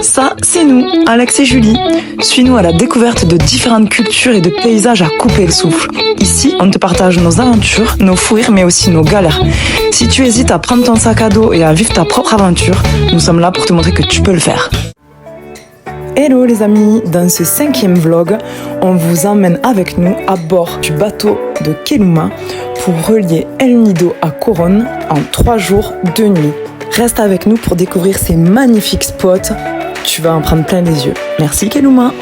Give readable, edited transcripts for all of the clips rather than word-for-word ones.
Ça, c'est nous, Alex et Julie. Suis-nous à la découverte de différentes cultures et de paysages à couper le souffle. Ici, on te partage nos aventures, nos fous rires, mais aussi nos galères. Si tu hésites à prendre ton sac à dos et à vivre ta propre aventure, nous sommes là pour te montrer que tu peux le faire. Hello les amis, dans ce 5e vlog, on vous emmène avec nous à bord du bateau de Keelooma pour relier Nido à Coron en 3 jours, 2 nuits. Reste avec nous pour découvrir ces magnifiques spots. Tu vas en prendre plein les yeux. Merci Keelooma.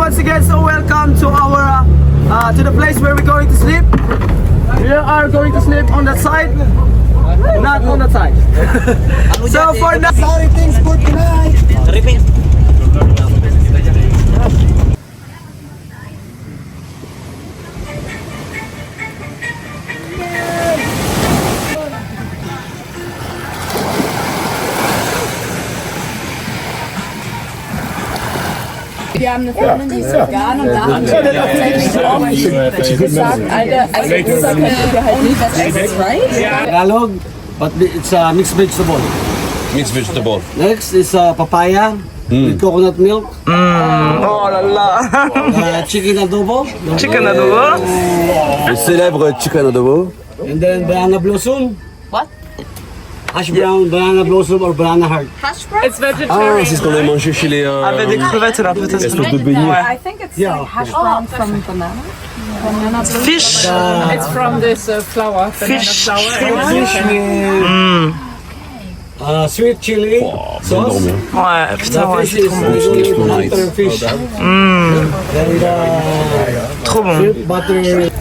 once again, so welcome to our to the place where we're going to sleep. We are going to sleep on that side, not on that side. So for now, sorry things for tonight. Wir haben eine Freundin, die ist vegan und da haben wir tatsächlich auch gesagt, also unser könnt ihr halt nicht essen, right? Tagalog, but it's a mixed vegetable. Mixed vegetable. Next is papaya with coconut milk. Oh là là. Chicken adobo. Chicken adobo. Le célèbre chicken adobo. And then banana blossom. What? Hash brown, banana blossom or banana heart. Hash brown? It's vegetarian. Ah, c'est ce qu'on avait mangé chez les... Avec des crevettes là peut-être. espèces de beignets. I think it's like hash brown from banana. Banana blossom. Fish. It's from this flour, banana Fish. flour. Fish with sweet chili sauce. Ouais, putain, ouais, c'est trop bon. Usually butter fish. And Trop bon. sweet butter.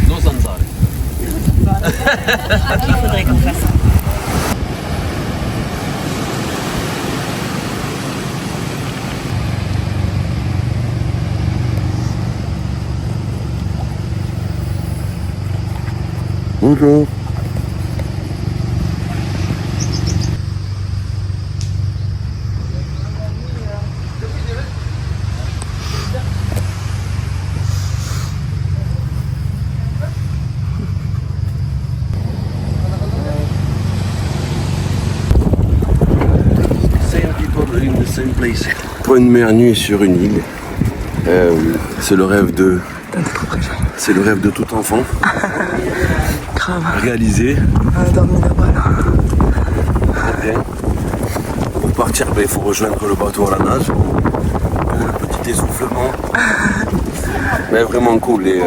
No zanzare. Il faudrait qu'on fasse ça. Bonjour. Same people in the same place. Première nuit sur une île. C'est le rêve de... C'est le rêve de tout enfant. Grave. Réalisé. On a dormi là-bas là. Bien. Pour partir, il faut rejoindre le bateau à la nage. Petit essoufflement. Mais vraiment cool et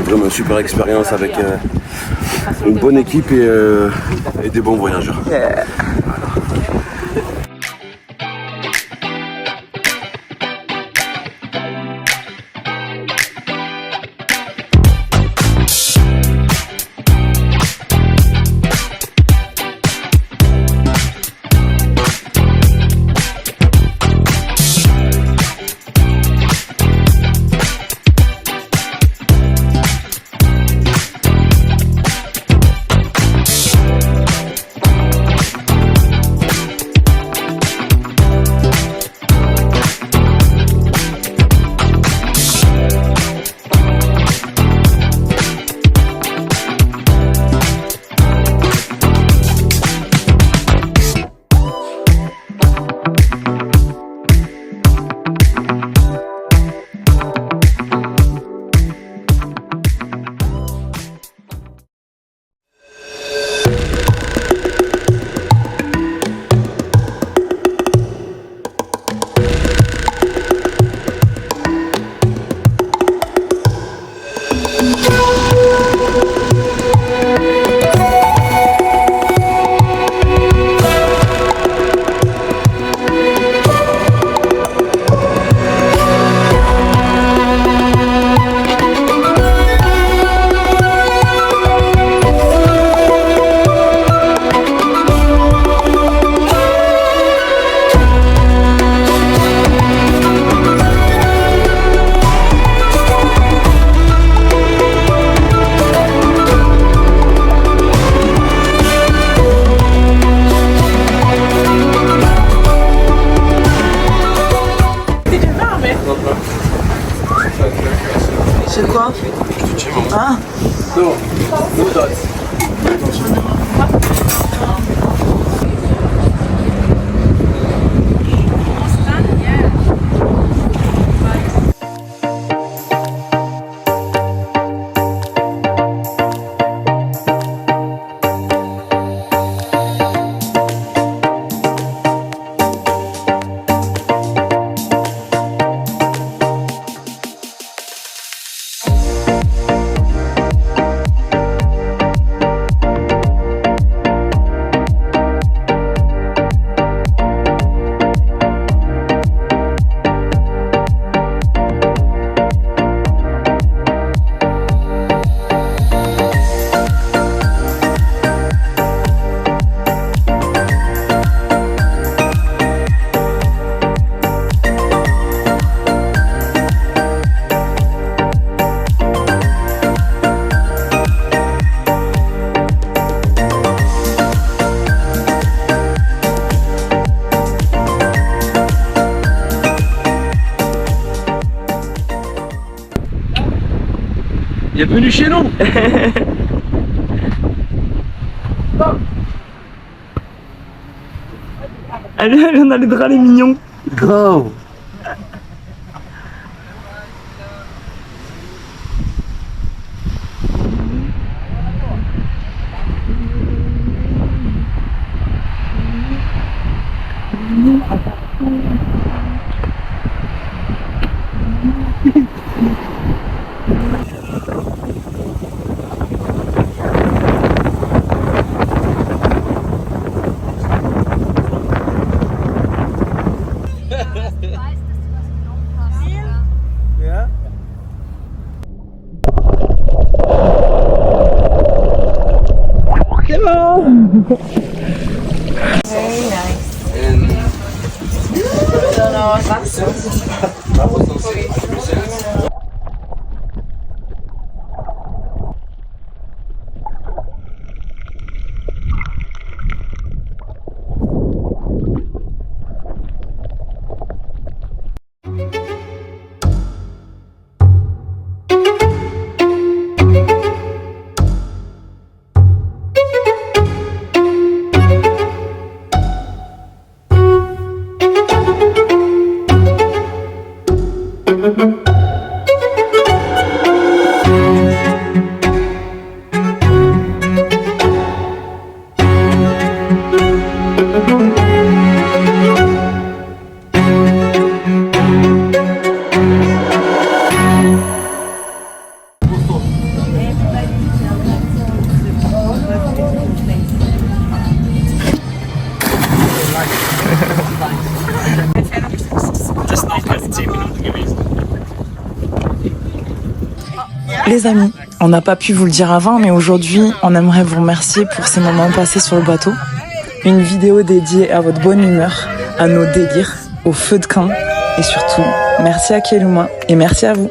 vraiment super expérience avec une bonne équipe et des bons voyageurs. Yeah. C'est quoi? Hein? Bienvenue chez nous. Allez, on a les draps les mignons. Grave. Yeah. Les amis, on n'a pas pu vous le dire avant, mais aujourd'hui, on aimerait vous remercier pour ces moments passés sur le bateau. Une vidéo dédiée à votre bonne humeur, à nos délires, au feu de camp, et surtout, merci à Keelooma et merci à vous.